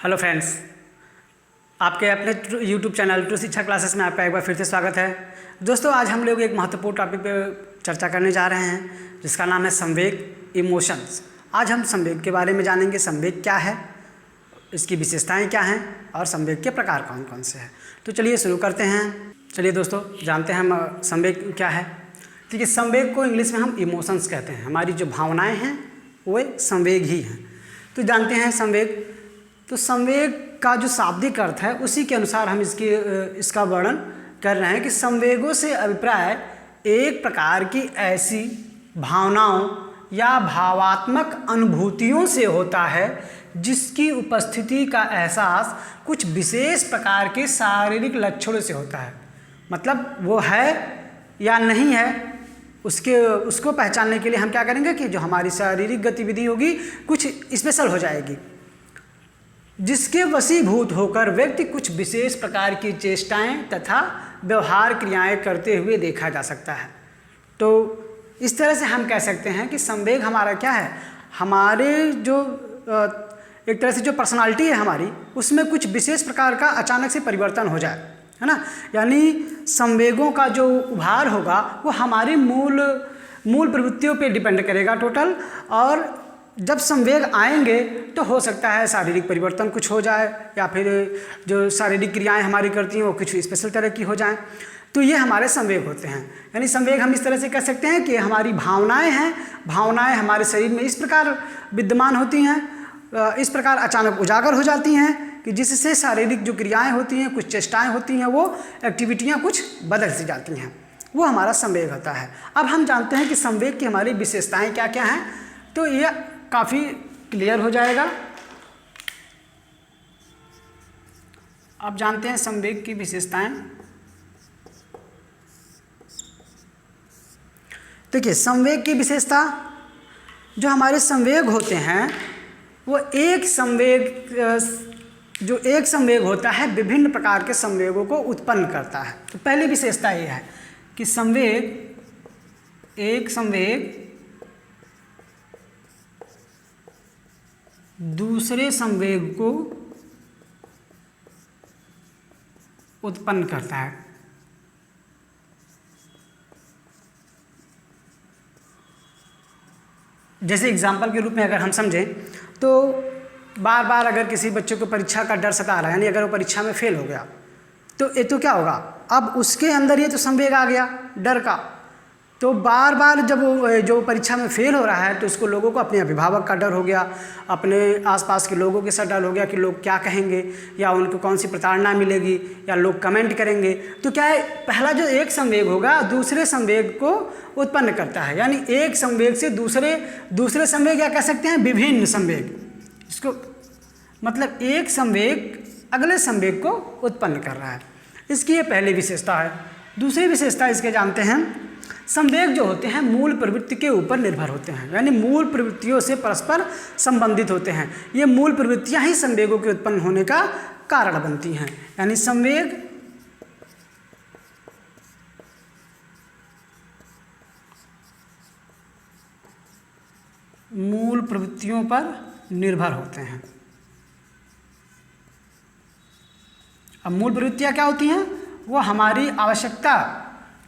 Hello friends, आपके अपने YouTube channel true शिक्षा क्लासेस में आपका एक बार फिर से स्वागत है। दोस्तों, आज हम लोग एक महत्वपूर्ण टॉपिक पे चर्चा करने जा रहे हैं जिसका नाम है संवेग, इमोशंस। आज हम संवेग के बारे में जानेंगे। संवेग क्या है, इसकी विशेषताएं क्या हैं और संवेग के प्रकार कौन कौन से हैं। तो चलिए शुरू करते हैं। चलिए दोस्तों, जानते हैं हम संवेग क्या है। ठीक है, संवेग को इंग्लिश में हम इमोशंस कहते हैं। हमारी जो भावनाएँ हैं वो एक संवेग ही हैं। तो जानते हैं संवेग। तो संवेग का जो शाब्दिक अर्थ है उसी के अनुसार हम इसका वर्णन कर रहे हैं कि संवेगों से अभिप्राय एक प्रकार की ऐसी भावनाओं या भावात्मक अनुभूतियों से होता है जिसकी उपस्थिति का एहसास कुछ विशेष प्रकार के शारीरिक लक्षणों से होता है। मतलब वो है या नहीं है, उसको पहचानने के लिए हम क्या करेंगे कि जो हमारी शारीरिक गतिविधि होगी कुछ स्पेशल हो जाएगी, जिसके वशीभूत होकर व्यक्ति कुछ विशेष प्रकार की चेष्टाएं तथा व्यवहार क्रियाएं करते हुए देखा जा सकता है। तो इस तरह से हम कह सकते हैं कि संवेग हमारा क्या है, हमारे जो एक तरह से जो पर्सनालिटी है हमारी, उसमें कुछ विशेष प्रकार का अचानक से परिवर्तन हो जाए, है ना। यानी संवेगों का जो उभार होगा वो हमारी मूल प्रवृत्तियों पे डिपेंड करेगा टोटल। और जब संवेग आएंगे तो हो सकता है शारीरिक परिवर्तन कुछ हो जाए या फिर जो शारीरिक क्रियाएं हमारी करती हैं वो कुछ स्पेशल तरह की हो जाएं। तो ये हमारे संवेग होते हैं। यानी संवेग हम इस तरह से कह सकते हैं कि हमारी भावनाएं हैं, भावनाएं हमारे शरीर में इस प्रकार विद्यमान होती हैं, इस प्रकार अचानक उजागर हो जाती हैं कि जिससे शारीरिक जो क्रियाएँ होती हैं, कुछ चेष्टाएँ होती हैं, वो एक्टिविटियाँ कुछ बदल सी जाती हैं, वो हमारा संवेग होता है। अब हम जानते हैं कि संवेग की हमारी विशेषताएँ क्या क्या हैं, तो ये काफ़ी क्लियर हो जाएगा। आप जानते हैं संवेग की विशेषताएं। देखिए, संवेग की विशेषता, जो हमारे संवेग होते हैं वो एक संवेग होता है विभिन्न प्रकार के संवेगों को उत्पन्न करता है। तो पहली विशेषता ये है कि एक संवेग दूसरे संवेग को उत्पन्न करता है। जैसे एग्जाम्पल के रूप में अगर हम समझें तो बार बार अगर किसी बच्चे को परीक्षा का डर सता रहा है, यानी अगर वो परीक्षा में फेल हो गया तो ये तो क्या होगा, अब उसके अंदर ये तो संवेग आ गया डर का। तो बार बार जब वो जो परीक्षा में फेल हो रहा है तो उसको लोगों को अपने अभिभावक का डर हो गया, अपने आसपास के लोगों के साथ डर हो गया कि लोग क्या कहेंगे या उनको कौन सी प्रताड़ना मिलेगी या लोग कमेंट करेंगे। तो क्या है, पहला जो एक संवेग होगा दूसरे संवेग को उत्पन्न करता है। यानी एक संवेग से दूसरे संवेग या कह सकते हैं विभिन्न संवेग, इसको मतलब एक संवेग अगले संवेग को उत्पन्न कर रहा है। इसकी ये पहली विशेषता है। दूसरी विशेषता इसके जानते हैं, संवेग जो होते हैं मूल प्रवृत्ति के ऊपर निर्भर होते हैं, यानी मूल प्रवृत्तियों से परस्पर संबंधित होते हैं। ये मूल प्रवृत्तियां ही संवेगों के उत्पन्न होने का कारण बनती हैं। यानी संवेग मूल प्रवृत्तियों पर निर्भर होते हैं। अब मूल प्रवृत्तियां क्या होती हैं, वो हमारी आवश्यकता,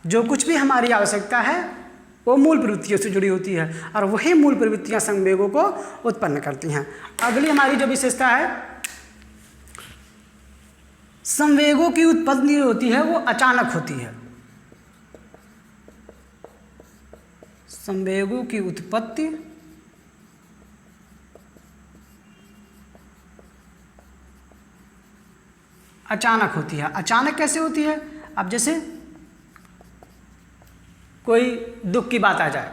जो कुछ भी हमारी आवश्यकता है वो मूल प्रवृत्तियों से जुड़ी होती है और वही मूल प्रवृत्तियां संवेगों को उत्पन्न करती हैं। अगली हमारी जो विशेषता है, संवेगों की उत्पत्ति होती है वो अचानक होती है। संवेगों की उत्पत्ति अचानक होती है। अचानक कैसे होती है, अब जैसे कोई दुख की बात आ जाए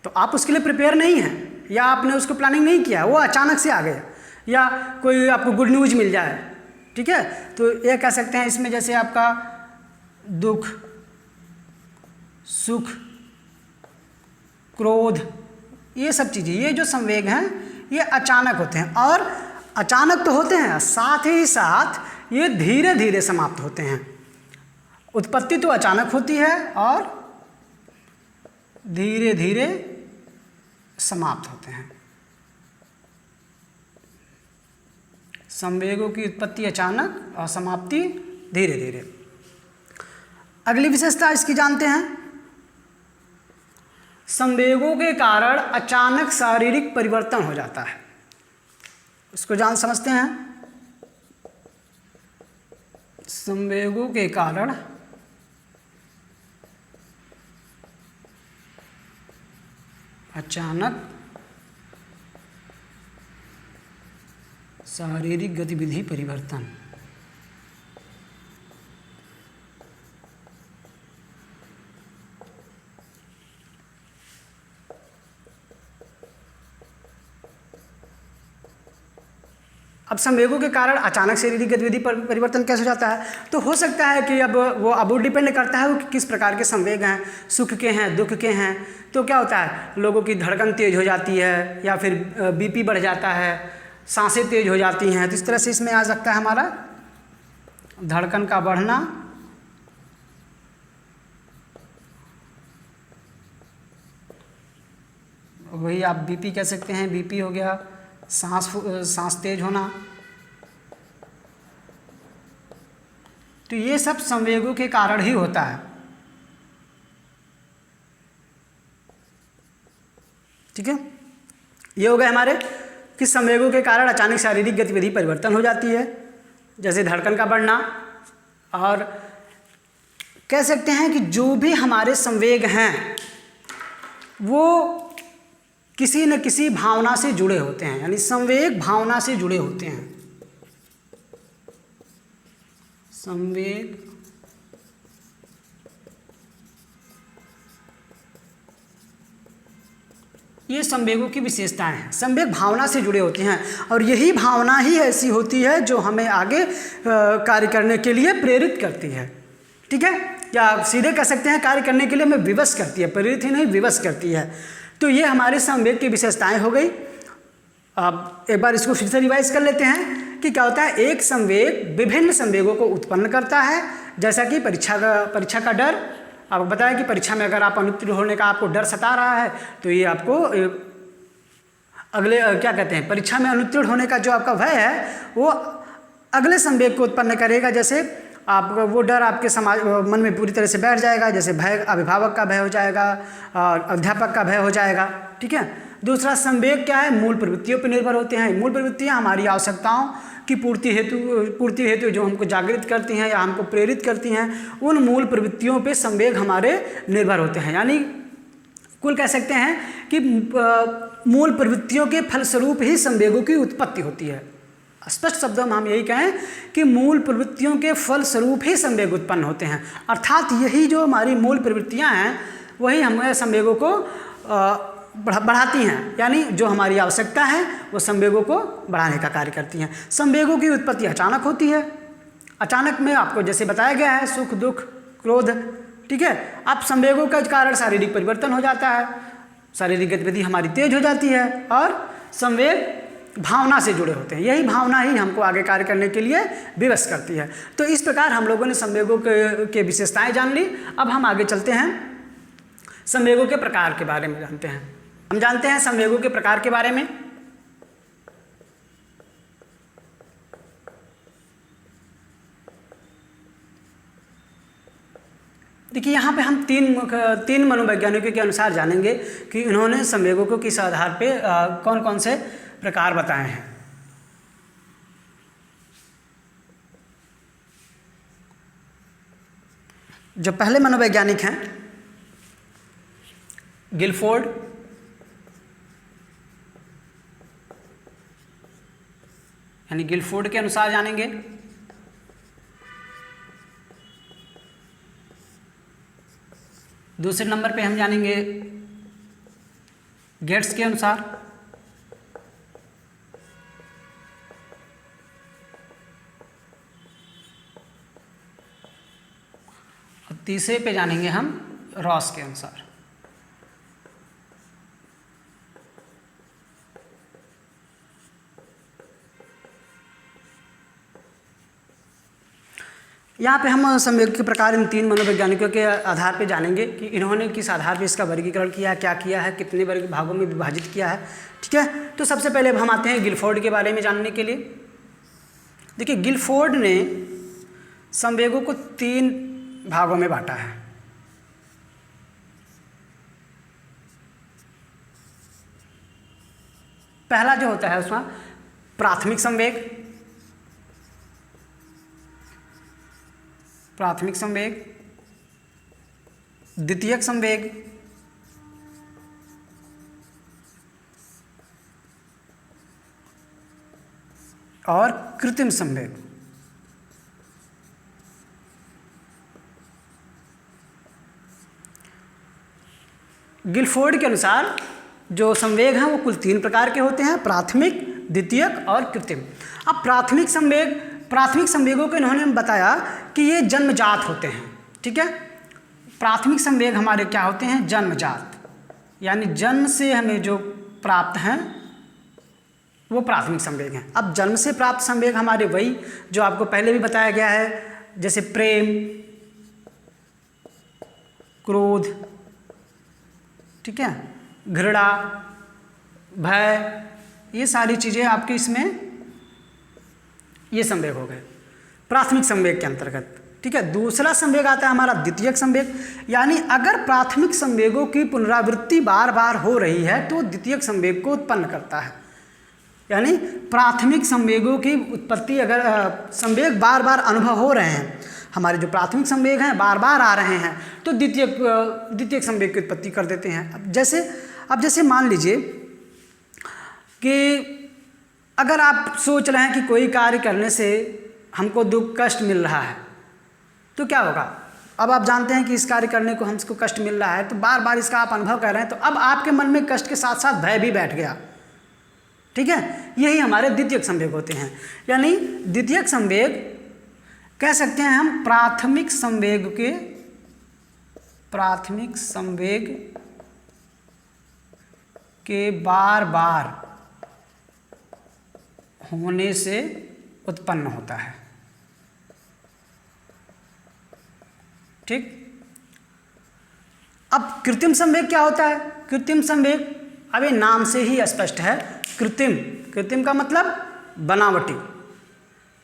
तो आप उसके लिए प्रिपेयर नहीं हैं या आपने उसको प्लानिंग नहीं किया, वो अचानक से आ गया। या कोई आपको गुड न्यूज़ मिल जाए, ठीक है, तो ये कह सकते हैं इसमें जैसे आपका दुख, सुख, क्रोध, ये सब चीज़ें, ये जो संवेग हैं ये अचानक होते हैं। और अचानक तो होते हैं, साथ ही साथ ये धीरे धीरे समाप्त होते हैं। उत्पत्ति तो अचानक होती है और धीरे धीरे समाप्त होते हैं। संवेगों की उत्पत्ति अचानक और समाप्ति धीरे धीरे। अगली विशेषता इसकी जानते हैं, संवेगों के कारण अचानक शारीरिक परिवर्तन हो जाता है। इसको जान समझते हैं। संवेगों के कारण अचानक शारीरिक गतिविधि परिवर्तन। अब संवेगों के कारण अचानक शारीरिक गतिविधि परिवर्तन कैसे हो जाता है? तो हो सकता है कि अब वो डिपेंड करता है वो कि किस प्रकार के संवेग हैं, सुख के हैं, दुख के हैं। तो क्या होता है, लोगों की धड़कन तेज हो जाती है या फिर बीपी बढ़ जाता है, सांसें तेज हो जाती हैं। तो इस तरह से इसमें आ सकता है हमारा धड़कन का बढ़ना, वही आप बीपी कह सकते हैं, बीपी हो गया, सांस तेज होना। तो ये सब संवेगों के कारण ही होता है। ठीक है, ये हो गए हमारे कि संवेगों के कारण अचानक शारीरिक गतिविधि परिवर्तन हो जाती है, जैसे धड़कन का बढ़ना। और कह सकते हैं कि जो भी हमारे संवेग हैं वो किसी न किसी भावना से जुड़े होते हैं, यानी संवेग भावना से जुड़े होते हैं। संवेग ये संवेगों की विशेषताएं हैं। संवेग भावना से जुड़े होते हैं और यही भावना ही ऐसी होती है जो हमें आगे कार्य करने के लिए प्रेरित करती है। ठीक है, या सीधे कह सकते हैं कार्य करने के लिए हमें विवश करती है, प्रेरित ही नहीं विवश करती है। तो ये हमारे संवेग की विशेषताएं हो गई। अब एक बार इसको फिर से रिवाइज कर लेते हैं कि क्या होता है। एक संवेग विभिन्न संवेगों को उत्पन्न करता है, जैसा कि परीक्षा का डर। आपको बताया कि परीक्षा में अगर आप अनुत्तीर्ण होने का आपको डर सता रहा है तो ये आपको अगले क्या कहते हैं, परीक्षा में अनुत्तीर्ण होने का जो आपका भय है वो अगले संवेग को उत्पन्न करेगा। जैसे आप वो डर आपके मन में पूरी तरह से बैठ जाएगा, जैसे भय अभिभावक का भय हो जाएगा और अध्यापक का भय हो जाएगा। ठीक है, दूसरा संवेग क्या है, मूल प्रवृत्तियों पर निर्भर होते हैं। मूल प्रवृत्तियाँ हमारी आवश्यकताओं की पूर्ति हेतु जो हमको जागृत करती हैं या हमको प्रेरित करती हैं, उन मूल प्रवृत्तियों पे संवेग हमारे निर्भर होते हैं। यानी कुल कह सकते हैं कि मूल प्रवृत्तियों के फलस्वरूप ही संवेगों की उत्पत्ति होती है। स्पष्ट शब्दों में हम यही कहें कि मूल प्रवृत्तियों के फलस्वरूप ही संवेग उत्पन्न होते हैं। अर्थात यही जो हमारी मूल प्रवृत्तियां हैं वही हमें संवेगों को बढ़ाती हैं, यानी जो हमारी आवश्यकता है वो संवेगों को बढ़ाने का कार्य करती हैं। संवेगों की उत्पत्ति अचानक होती है। अचानक में आपको जैसे बताया गया है, सुख दुख क्रोध। ठीक है, अब संवेगों के कारण शारीरिक परिवर्तन हो जाता है, शारीरिक गतिविधि हमारी तेज हो जाती है और संवेग भावना से जुड़े होते हैं। यही भावना ही हमको आगे कार्य करने के लिए विवश करती है। तो इस प्रकार हम लोगों ने संवेगों के विशेषताएं जान ली। अब हम आगे चलते हैं, संवेगों के प्रकार के बारे में जानते हैं। हम जानते हैं संवेगों के प्रकार के बारे में। देखिए, यहाँ पे हम तीन मनोवैज्ञानिकों के अनुसार जानेंगे कि इन्होंने संवेगों को किस आधार पे कौन कौन से प्रकार बताए हैं। जो पहले मनोवैज्ञानिक हैं गिलफोर्ड, यानी गिलफोर्ड के अनुसार जानेंगे। दूसरे नंबर पे हम जानेंगे गेट्स के अनुसार। और तीसरे पे जानेंगे हम रॉस के अनुसार। यहाँ पे हम संवेग के प्रकार इन तीन मनोवैज्ञानिकों के आधार पे जानेंगे कि इन्होंने किस आधार पे इसका वर्गीकरण किया है, क्या किया है, कितने वर्ग भागों में विभाजित किया है। ठीक है, तो सबसे पहले हम आते हैं गिलफोर्ड के बारे में जानने के लिए। देखिए, गिलफोर्ड ने संवेगों को 3 भागों में बांटा है। पहला जो होता है उसमें प्राथमिक संवेग, द्वितीयक संवेग और कृत्रिम संवेग। गिलफोर्ड के अनुसार जो संवेग हैं वो कुल 3 प्रकार के होते हैं, प्राथमिक, द्वितीयक और कृत्रिम। अब प्राथमिक संवेगों को इन्होंने बताया कि ये जन्मजात होते हैं। ठीक है, प्राथमिक संवेग हमारे क्या होते हैं? जन्मजात, यानी जन्म से हमें जो प्राप्त हैं वो प्राथमिक संवेग हैं। अब जन्म से प्राप्त संवेग हमारे वही जो आपको पहले भी बताया गया है, जैसे प्रेम, क्रोध, ठीक है, घृणा, भय, ये सारी चीज़ें आपके इसमें ये संवेग हो गए प्राथमिक संवेग के अंतर्गत। ठीक है, दूसरा संवेग आता है हमारा द्वितीयक संवेग, यानी अगर प्राथमिक संवेगों की पुनरावृत्ति बार बार हो रही है तो द्वितीयक संवेग को उत्पन्न करता है। यानी प्राथमिक संवेगों की उत्पत्ति, अगर संवेग बार बार अनुभव हो रहे हैं, हमारे जो प्राथमिक संवेग हैं बार बार आ रहे हैं, तो द्वितीयक संवेग की उत्पत्ति कर देते हैं। अब जैसे मान लीजिए कि अगर आप सोच रहे हैं कि कोई कार्य करने से हमको दुख कष्ट मिल रहा है, तो क्या होगा? अब आप जानते हैं कि इस कार्य करने को हमको कष्ट मिल रहा है, तो बार बार इसका आप अनुभव कर रहे हैं, तो अब आपके मन में कष्ट के साथ साथ भय भी बैठ गया। ठीक है, यही हमारे द्वितीयक संवेग होते हैं। यानी द्वितीयक संवेग कह सकते हैं हम प्राथमिक संवेग के बार बार होने से उत्पन्न होता है। ठीक, अब कृत्रिम संवेग क्या होता है? कृत्रिम संवेग अब ये नाम से ही स्पष्ट है। कृत्रिम का मतलब बनावटी।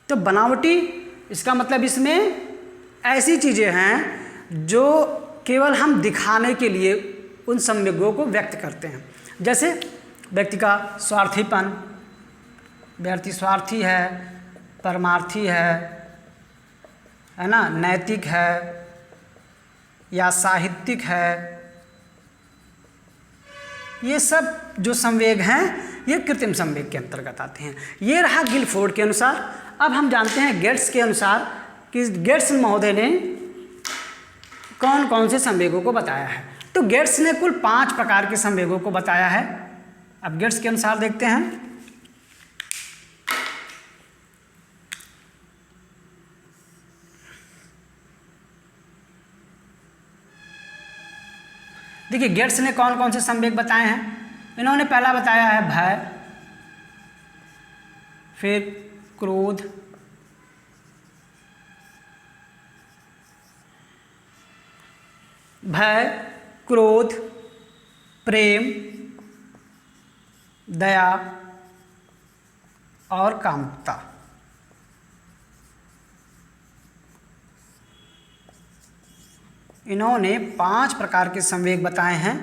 तो बनावटी इसका मतलब इसमें ऐसी चीज़ें हैं जो केवल हम दिखाने के लिए उन संवेगों को व्यक्त करते हैं। जैसे व्यक्ति का स्वार्थीपन, व्यक्ति स्वार्थी है, परमार्थी है ना, नैतिक है या साहित्यिक है, ये सब जो संवेग हैं ये कृत्रिम संवेग के अंतर्गत आते हैं। ये रहा गिलफोर्ड के अनुसार। अब हम जानते हैं गेट्स के अनुसार कि गेट्स महोदय ने कौन कौन से संवेगों को बताया है। तो गेट्स ने कुल 5 प्रकार के संवेगों को बताया है। अब गेट्स के अनुसार देखते हैं। देखिए, गेट्स ने कौन कौन से संवेग बताए हैं। इन्होंने पहला बताया है भय, फिर क्रोध, प्रेम, दया और कामुकता। इन्होंने 5 प्रकार के संवेग बताए हैं: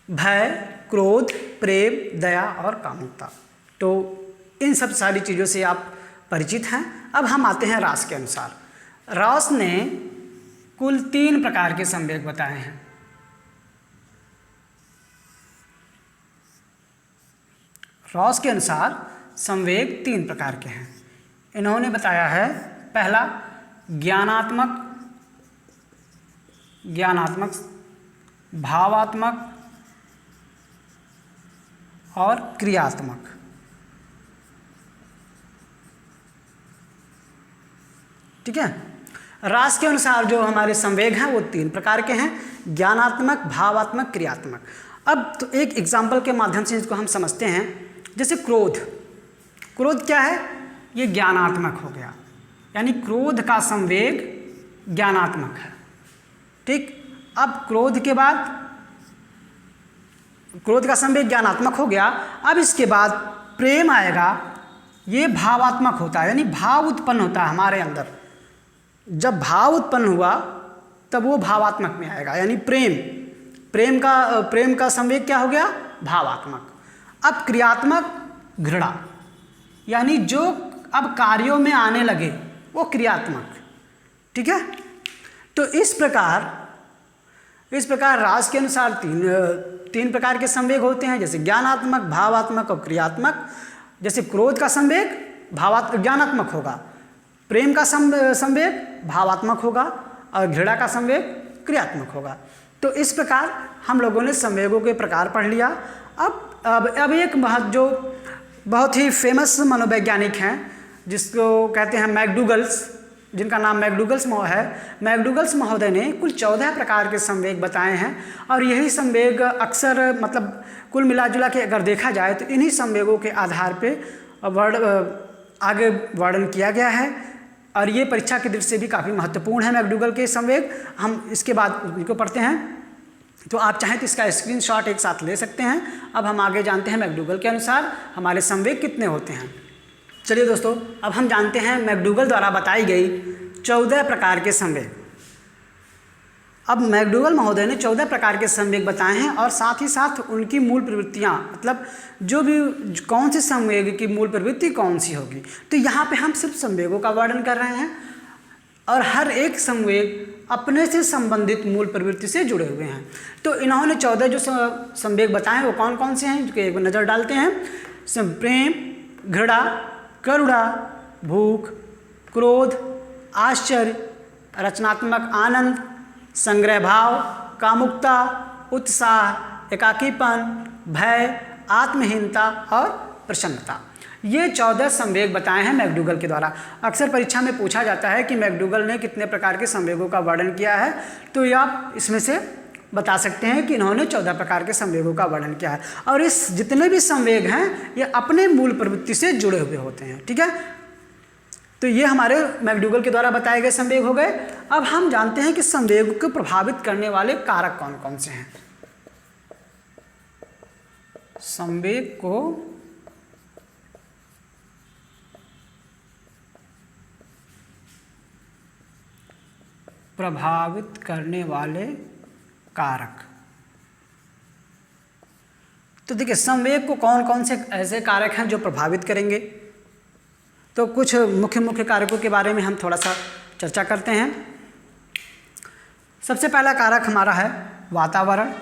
भय, क्रोध, प्रेम, दया और कामुकता। तो इन सब सारी चीज़ों से आप परिचित हैं। अब हम आते हैं रॉस के अनुसार। रॉस ने कुल 3 प्रकार के संवेग बताए हैं। रॉस के अनुसार संवेग 3 प्रकार के हैं। इन्होंने बताया है पहला ज्ञानात्मक, भावात्मक और क्रियात्मक। ठीक है, रॉस के अनुसार जो हमारे संवेग हैं वो 3 प्रकार के हैं: ज्ञानात्मक, भावात्मक, क्रियात्मक। अब तो एक एग्जाम्पल के माध्यम से इसको हम समझते हैं। जैसे क्रोध क्या है? ये ज्ञानात्मक हो गया, यानी क्रोध का संवेग ज्ञानात्मक है। ठीक, अब क्रोध के बाद क्रोध का संवेग ज्ञानात्मक हो गया। अब इसके बाद प्रेम आएगा, ये भावात्मक होता है, यानी भाव उत्पन्न होता है हमारे अंदर। जब भाव उत्पन्न हुआ तब वो भावात्मक में आएगा, यानी प्रेम का संवेग क्या हो गया, भावात्मक। अब क्रियात्मक घृणा, यानी जो अब कार्यों में आने लगे वो क्रियात्मक, ठीक है। तो इस प्रकार रास के अनुसार तीन प्रकार के संवेग होते हैं, जैसे ज्ञानात्मक, भावात्मक और क्रियात्मक। जैसे क्रोध का संवेग ज्ञानात्मक होगा, प्रेम का संवेग भावात्मक होगा और घृणा का संवेग क्रियात्मक होगा। तो इस प्रकार हम लोगों ने संवेगों के प्रकार पढ़ लिया। अब एक जो बहुत ही फेमस मनोवैज्ञानिक हैं जिसको कहते हैं मैकडूगल्स, जिनका नाम मैकडूगल्स है, मैकडूगल्स महोदय ने कुल 14 प्रकार के संवेग बताए हैं। और यही संवेग अक्सर मतलब कुल मिला जुला के अगर देखा जाए तो इन्हीं संवेगों के आधार पे आगे वर्णन किया गया है। और ये परीक्षा की दृष्टि से भी काफ़ी महत्वपूर्ण है मैकडूगल के संवेग। हम इसके बाद इनको पढ़ते हैं, तो आप चाहें तो इसका स्क्रीनशॉट एक साथ ले सकते हैं। अब हम आगे जानते हैं मैकडूगल के अनुसार हमारे संवेग कितने होते हैं। चलिए दोस्तों, अब हम जानते हैं मैकडूगल द्वारा बताई गई 14 प्रकार के संवेग। अब मैकडूगल महोदय ने 14 प्रकार के संवेग बताए हैं और साथ ही साथ उनकी मूल प्रवृत्तियाँ, मतलब जो भी कौन से संवेग की मूल प्रवृत्ति कौन सी होगी। तो यहाँ पे हम सिर्फ संवेगों का वर्णन कर रहे हैं और हर एक संवेग अपने से संबंधित मूल प्रवृत्ति से जुड़े हुए हैं। तो इन्होंने 14 जो संवेग बताए वो कौन कौन से हैं, जो एक नज़र डालते हैं। प्रेम, घृणा, करुणा, भूख, क्रोध, आश्चर्य, रचनात्मक आनंद, संग्रह भाव, कामुकता, उत्साह, एकाकीपन, भय, आत्महीनता और प्रसन्नता। ये 14 संवेग बताए हैं मैकडूगल के द्वारा। अक्सर परीक्षा में पूछा जाता है कि मैकडूगल ने कितने प्रकार के संवेगों का वर्णन किया है, तो ये आप इसमें से बता सकते हैं कि इन्होंने 14 प्रकार के संवेगों का वर्णन किया है। और इस जितने भी संवेग हैं ये अपने मूल प्रवृत्ति से जुड़े हुए होते हैं, ठीक है। तो ये हमारे मैकडूगल के द्वारा बताए गए संवेग हो गए। अब हम जानते हैं कि संवेग को प्रभावित करने वाले कारक कौन कौन से हैं। संवेग को प्रभावित करने वाले कारक, तो देखिए संवेग को कौन कौन से ऐसे कारक हैं जो प्रभावित करेंगे। तो कुछ मुख्य कारकों के बारे में हम थोड़ा सा चर्चा करते हैं। सबसे पहला कारक हमारा है वातावरण।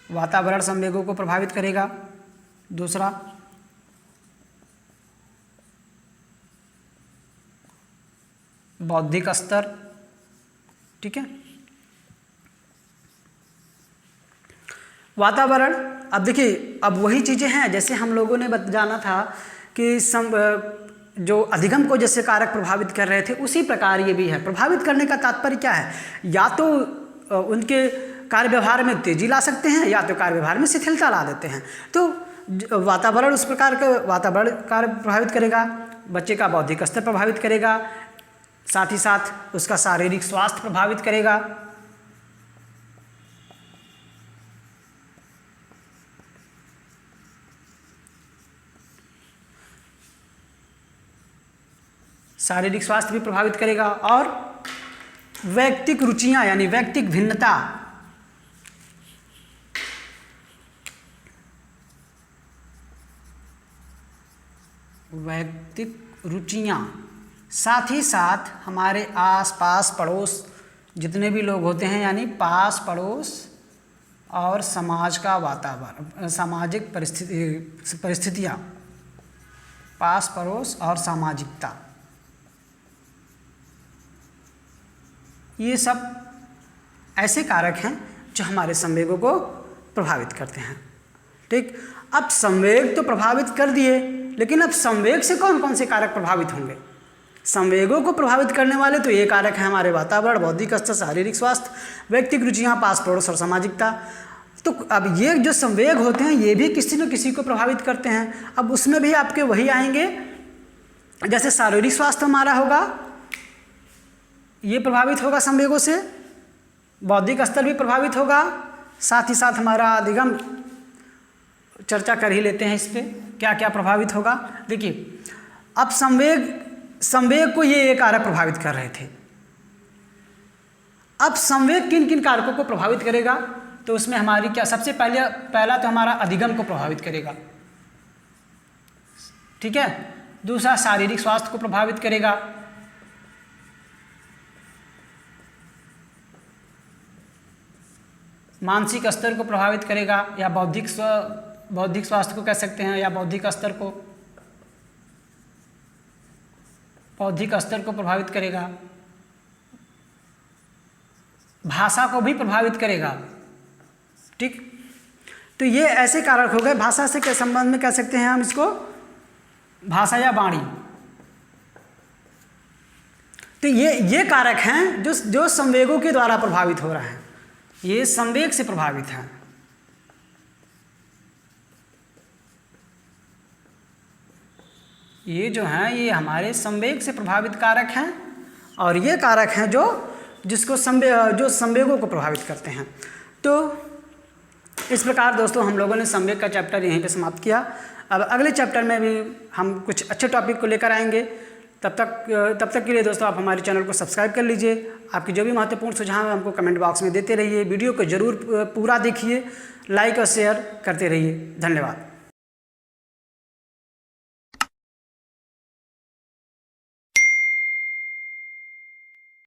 वातावरण संवेगों को प्रभावित करेगा। दूसरा बौद्धिक स्तर, ठीक है। वातावरण, अब देखिए अब वही चीज़ें हैं जैसे हम लोगों ने जाना था कि जो अधिगम को जैसे कारक प्रभावित कर रहे थे उसी प्रकार ये भी है। प्रभावित करने का तात्पर्य क्या है, या तो उनके कार्य व्यवहार में तेजी ला सकते हैं या तो कार्य व्यवहार में शिथिलता ला देते हैं। तो वातावरण उस प्रकार का वातावरण कार्य प्रभावित करेगा, बच्चे का बौद्धिक स्तर प्रभावित करेगा, साथ ही साथ उसका शारीरिक स्वास्थ्य प्रभावित करेगा। शारीरिक स्वास्थ्य भी प्रभावित करेगा और वैयक्तिक रुचियां यानी वैयक्तिक भिन्नता, वैयक्तिक रुचियां, साथ ही साथ हमारे आस पास पड़ोस जितने भी लोग होते हैं यानी पास पड़ोस और समाज का वातावरण, सामाजिक परिस्थितियां, पास पड़ोस और सामाजिकता, ये सब ऐसे कारक हैं जो हमारे संवेगों को प्रभावित करते हैं, ठीक। अब संवेग तो प्रभावित कर दिए, लेकिन अब संवेग से कौन कौन से कारक प्रभावित होंगे। संवेगों को प्रभावित करने वाले तो ये कारक हैं हमारे वातावरण, बौद्धिक स्तर, शारीरिक स्वास्थ्य, वैयक्तिक रुचियाँ, पास पड़ोस और सामाजिकता। तो अब ये जो संवेग होते हैं ये भी किसी न किसी को प्रभावित करते हैं। अब उसमें भी आपके वही आएंगे, जैसे शारीरिक स्वास्थ्य हमारा होगा, ये प्रभावित होगा संवेगों से, बौद्धिक स्तर भी प्रभावित होगा, साथ ही साथ हमारा अधिगम, चर्चा कर ही लेते हैं इस पर क्या क्या प्रभावित होगा। देखिए, अब संवेग को ये कारक प्रभावित कर रहे थे। अब संवेग किन किन कारकों को प्रभावित करेगा, तो उसमें हमारी क्या सबसे पहला तो हमारा अधिगम को प्रभावित करेगा, ठीक है। दूसरा शारीरिक स्वास्थ्य को प्रभावित करेगा। मानसिक स्तर को प्रभावित करेगा, या बौद्धिक स्वास्थ्य को कह सकते हैं, या बौद्धिक स्तर को प्रभावित करेगा। भाषा को भी प्रभावित करेगा, ठीक। तो ये ऐसे कारक हो गए। भाषा से क्या संबंध में कह सकते हैं हम इसको, भाषा या वाणी। तो ये कारक हैं जो संवेगों के द्वारा प्रभावित हो रहे हैं, ये संवेग से प्रभावित हैं। ये जो हैं ये हमारे संवेग से प्रभावित कारक हैं, और ये कारक हैं जो संवेगों को प्रभावित करते हैं। तो इस प्रकार दोस्तों हम लोगों ने संवेग का चैप्टर यहीं पे समाप्त किया। अब अगले चैप्टर में भी हम कुछ अच्छे टॉपिक को लेकर आएंगे। तब तक के लिए दोस्तों आप हमारे चैनल को सब्सक्राइब कर लीजिए। आपकी जो भी महत्वपूर्ण सुझाव है हमको कमेंट बॉक्स में देते रहिए। वीडियो को ज़रूर पूरा देखिए, लाइक और शेयर करते रहिए। धन्यवाद।